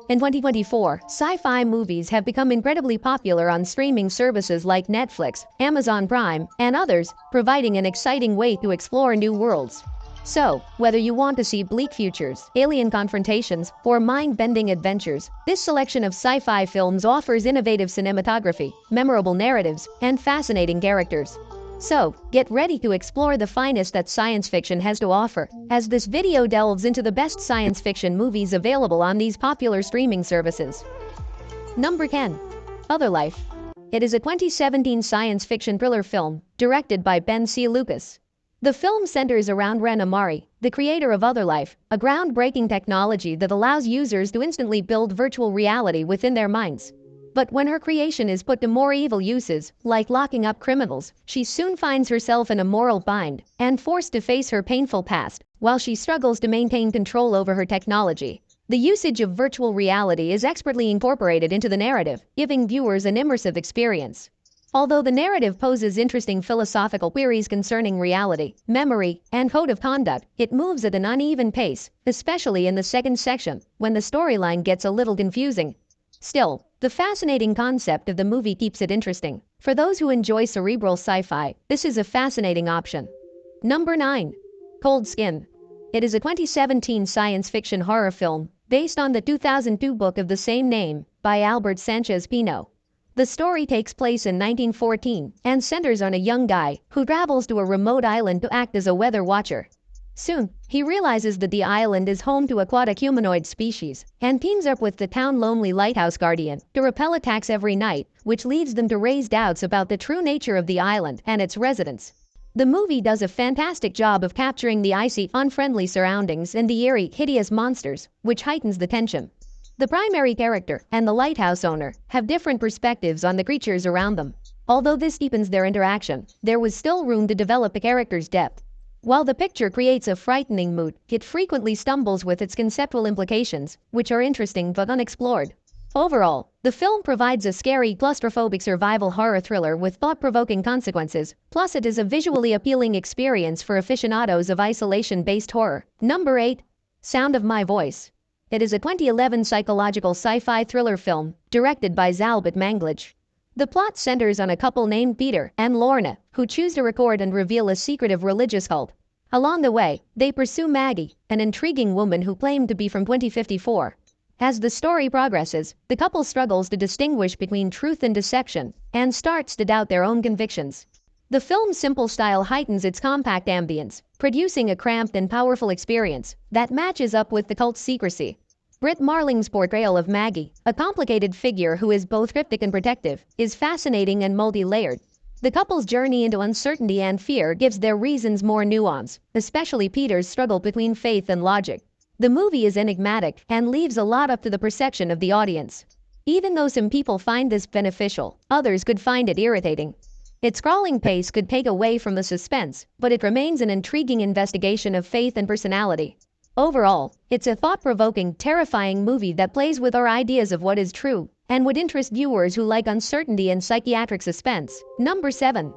In 2024, sci-fi movies have become incredibly popular on streaming services like Netflix, Amazon Prime, and others, providing an exciting way to explore new worlds. So, whether you want to see bleak futures, alien confrontations, or mind-bending adventures, this selection of sci-fi films offers innovative cinematography, memorable narratives, and fascinating characters. So, get ready to explore the finest that science fiction has to offer, as this video delves into the best science fiction movies available on these popular streaming services. Number 10. Other Life. It is a 2017 science fiction thriller film, directed by Ben C. Lucas. The film centers around Ren Amari, the creator of Other Life, a groundbreaking technology that allows users to instantly build virtual reality within their minds. But when her creation is put to more evil uses, like locking up criminals, she soon finds herself in a moral bind and forced to face her painful past, while she struggles to maintain control over her technology. The usage of virtual reality is expertly incorporated into the narrative, giving viewers an immersive experience. Although the narrative poses interesting philosophical queries concerning reality, memory, and code of conduct, it moves at an uneven pace, especially in the second section, when the storyline gets a little confusing. Still, the fascinating concept of the movie keeps it interesting. For those who enjoy cerebral sci-fi, this is a fascinating option. Number 9. Cold Skin. It is a 2017 science fiction horror film based on the 2002 book of the same name by Albert Sanchez Pino. The story takes place in 1914 and centers on a young guy who travels to a remote island to act as a weather watcher. Soon, he realizes that the island is home to aquatic humanoid species and teams up with the town lonely lighthouse guardian to repel attacks every night, which leads them to raise doubts about the true nature of the island and its residents. The movie does a fantastic job of capturing the icy, unfriendly surroundings and the eerie, hideous monsters, which heightens the tension. The primary character and the lighthouse owner have different perspectives on the creatures around them. Although this deepens their interaction, there was still room to develop a character's depth. While the picture creates a frightening mood, it frequently stumbles with its conceptual implications, which are interesting but unexplored. Overall, the film provides a scary, claustrophobic survival horror thriller with thought-provoking consequences, plus it is a visually appealing experience for aficionados of isolation-based horror. Number 8. Sound of My Voice. It is a 2011 psychological sci-fi thriller film, directed by Zalbit Manglij. The plot centers on a couple named Peter and Lorna, who choose to record and reveal a secretive religious cult. Along the way, they pursue Maggie, an intriguing woman who claimed to be from 2054. As the story progresses, the couple struggles to distinguish between truth and deception, and starts to doubt their own convictions. The film's simple style heightens its compact ambience, producing a cramped and powerful experience that matches up with the cult's secrecy. Britt Marling's portrayal of Maggie, a complicated figure who is both cryptic and protective, is fascinating and multi-layered. The couple's journey into uncertainty and fear gives their reasons more nuance, especially Peter's struggle between faith and logic. The movie is enigmatic and leaves a lot up to the perception of the audience. Even though some people find this beneficial, others could find it irritating. Its crawling pace could take away from the suspense, but it remains an intriguing investigation of faith and personality. Overall, it's a thought-provoking, terrifying movie that plays with our ideas of what is true and would interest viewers who like uncertainty and psychiatric suspense. Number 7.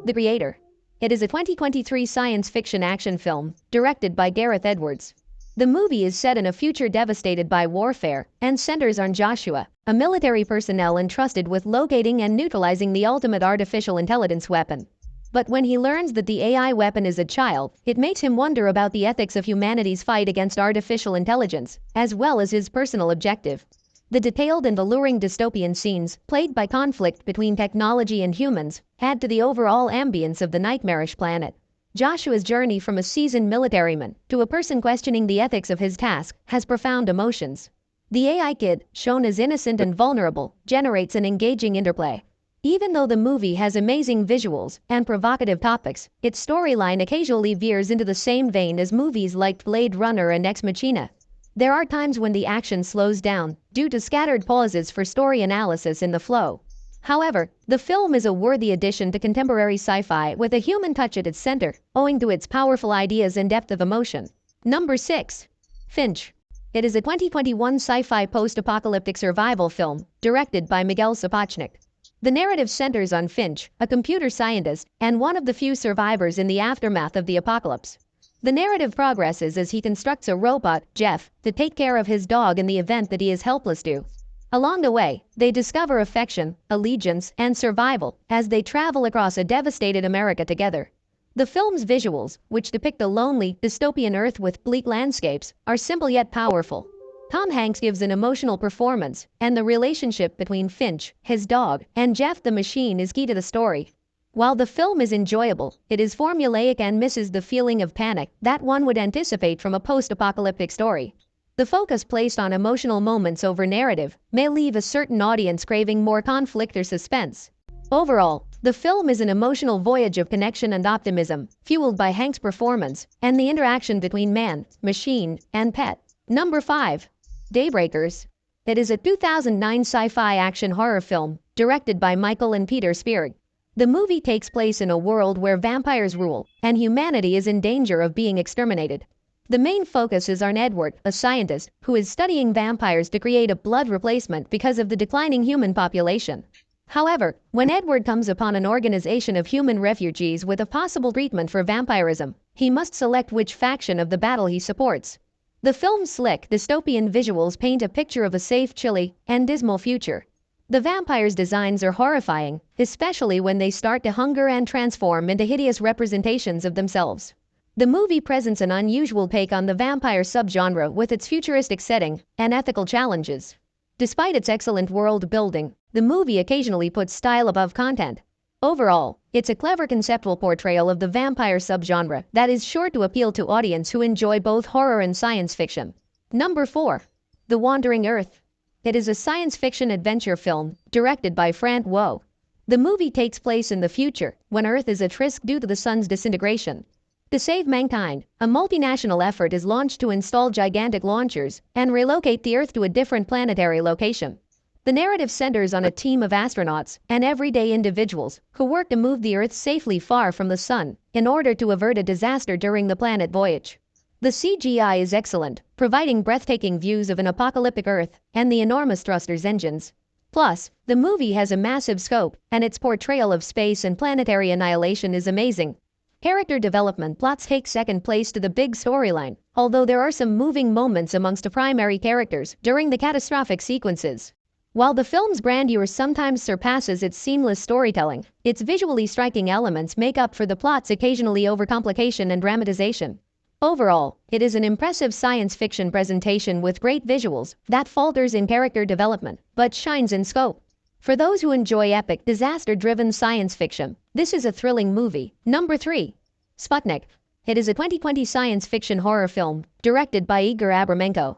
The Creator. It is a 2023 science fiction action film, directed by Gareth Edwards. The movie is set in a future devastated by warfare and centers on Joshua, a military personnel entrusted with locating and neutralizing the ultimate artificial intelligence weapon. But when he learns that the AI weapon is a child, it makes him wonder about the ethics of humanity's fight against artificial intelligence, as well as his personal objective. The detailed and alluring dystopian scenes, played by conflict between technology and humans, add to the overall ambience of the nightmarish planet. Joshua's journey from a seasoned militaryman to a person questioning the ethics of his task has profound emotions. The AI kid, shown as innocent and vulnerable, generates an engaging interplay. Even though the movie has amazing visuals and provocative topics, its storyline occasionally veers into the same vein as movies like Blade Runner and Ex Machina. There are times when the action slows down due to scattered pauses for story analysis in the flow. However, the film is a worthy addition to contemporary sci-fi with a human touch at its center, owing to its powerful ideas and depth of emotion. Number 6. Finch. It is a 2021 sci-fi post-apocalyptic survival film, directed by Miguel Sapochnik. The narrative centers on Finch, a computer scientist and one of the few survivors in the aftermath of the apocalypse. The narrative progresses as he constructs a robot, Jeff, to take care of his dog in the event that he is helpless to. Along the way, they discover affection, allegiance, and survival as they travel across a devastated America together. The film's visuals, which depict a lonely, dystopian Earth with bleak landscapes, are simple yet powerful. Tom Hanks gives an emotional performance, and the relationship between Finch, his dog, and Jeff the machine is key to the story. While the film is enjoyable, it is formulaic and misses the feeling of panic that one would anticipate from a post-apocalyptic story. The focus placed on emotional moments over narrative may leave a certain audience craving more conflict or suspense. Overall, the film is an emotional voyage of connection and optimism, fueled by Hank's performance and the interaction between man, machine, and pet. Number 5. Daybreakers. It is a 2009 sci-fi action horror film, directed by Michael and Peter Spierig. The movie takes place in a world where vampires rule, and humanity is in danger of being exterminated. The main focus is on Edward, a scientist, who is studying vampires to create a blood replacement because of the declining human population. However, when Edward comes upon an organization of human refugees with a possible treatment for vampirism, he must select which faction of the battle he supports. The film's slick, dystopian visuals paint a picture of a safe, chilly, and dismal future. The vampires' designs are horrifying, especially when they start to hunger and transform into hideous representations of themselves. The movie presents an unusual take on the vampire subgenre with its futuristic setting and ethical challenges. Despite its excellent world building, the movie occasionally puts style above content. Overall, it's a clever conceptual portrayal of the vampire subgenre that is sure to appeal to audiences who enjoy both horror and science fiction. Number 4. The Wandering Earth. It is a science fiction adventure film directed by Frank Wo. The movie takes place in the future, when Earth is at risk due to the sun's disintegration. To save mankind, a multinational effort is launched to install gigantic launchers and relocate the Earth to a different planetary location. The narrative centers on a team of astronauts and everyday individuals who work to move the Earth safely far from the sun in order to avert a disaster during the planet voyage. The CGI is excellent, providing breathtaking views of an apocalyptic Earth and the enormous thrusters engines. Plus, the movie has a massive scope, and its portrayal of space and planetary annihilation is amazing. Character development plots take second place to the big storyline, although there are some moving moments amongst the primary characters during the catastrophic sequences. While the film's grandeur sometimes surpasses its seamless storytelling, its visually striking elements make up for the plot's occasionally overcomplication and dramatization. Overall, it is an impressive science fiction presentation with great visuals that falters in character development, but shines in scope. For those who enjoy epic, disaster-driven science fiction, this is a thrilling movie. Number 3. Sputnik. It is a 2020 science fiction horror film, directed by Igor Abramenko.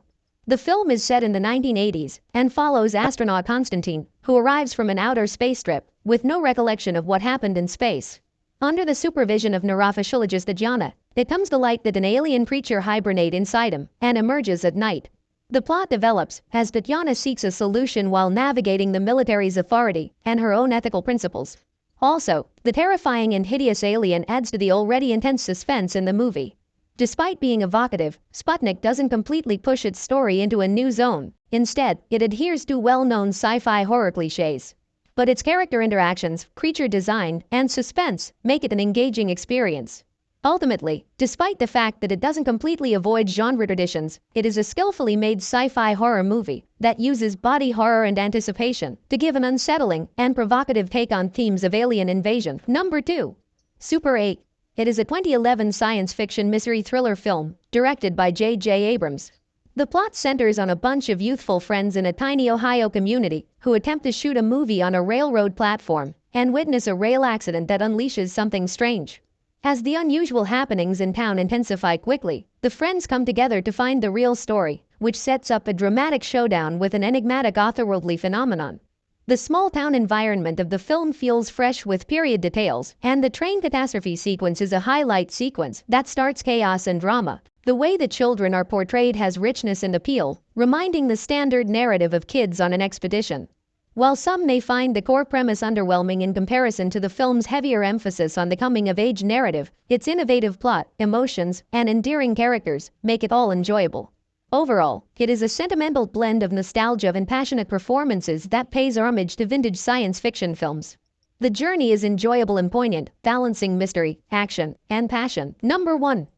The film is set in the 1980s and follows astronaut Konstantin, who arrives from an outer space trip with no recollection of what happened in space. Under the supervision of neurophysiologist Tatjana, it comes to light that an alien creature hibernates inside him and emerges at night. The plot develops as Tatjana seeks a solution while navigating the military's authority and her own ethical principles. Also, the terrifying and hideous alien adds to the already intense suspense in the movie. Despite being evocative, Sputnik doesn't completely push its story into a new zone. Instead, it adheres to well-known sci-fi horror cliches. But its character interactions, creature design, and suspense make it an engaging experience. Ultimately, despite the fact that it doesn't completely avoid genre traditions, it is a skillfully made sci-fi horror movie that uses body horror and anticipation to give an unsettling and provocative take on themes of alien invasion. Number 2. Super 8. It is a 2011 science fiction mystery thriller film directed by J.J. Abrams. The plot centers on a bunch of youthful friends in a tiny Ohio community who attempt to shoot a movie on a railroad platform and witness a rail accident that unleashes something strange. As the unusual happenings in town intensify quickly, the friends come together to find the real story, which sets up a dramatic showdown with an enigmatic otherworldly phenomenon. The small-town environment of the film feels fresh with period details, and the train catastrophe sequence is a highlight sequence that starts chaos and drama. The way the children are portrayed has richness and appeal, reminding the standard narrative of kids on an expedition. While some may find the core premise underwhelming in comparison to the film's heavier emphasis on the coming-of-age narrative, its innovative plot, emotions, and endearing characters make it all enjoyable. Overall, it is a sentimental blend of nostalgia and passionate performances that pays homage to vintage science fiction films. The journey is enjoyable and poignant, balancing mystery, action, and passion. Number 1.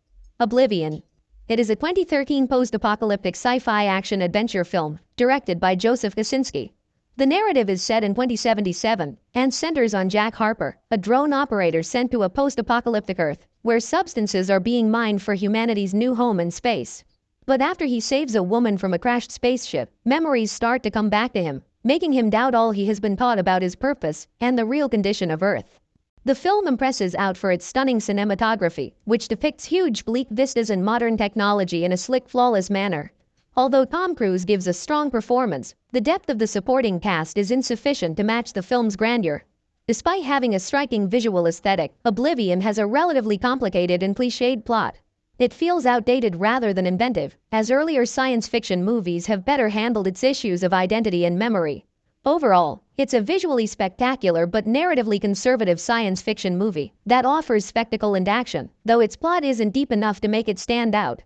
Oblivion. It is a 2013 post-apocalyptic sci-fi action-adventure film, directed by Joseph Kosinski. The narrative is set in 2077 and centers on Jack Harper, a drone operator sent to a post-apocalyptic Earth, where substances are being mined for humanity's new home in space. But after he saves a woman from a crashed spaceship, memories start to come back to him, making him doubt all he has been taught about his purpose and the real condition of Earth. The film impresses out for its stunning cinematography, which depicts huge bleak vistas and modern technology in a slick, flawless manner. Although Tom Cruise gives a strong performance, the depth of the supporting cast is insufficient to match the film's grandeur. Despite having a striking visual aesthetic, Oblivion has a relatively complicated and cliched plot. It feels outdated rather than inventive, as earlier science fiction movies have better handled its issues of identity and memory. Overall, it's a visually spectacular but narratively conservative science fiction movie that offers spectacle and action, though its plot isn't deep enough to make it stand out.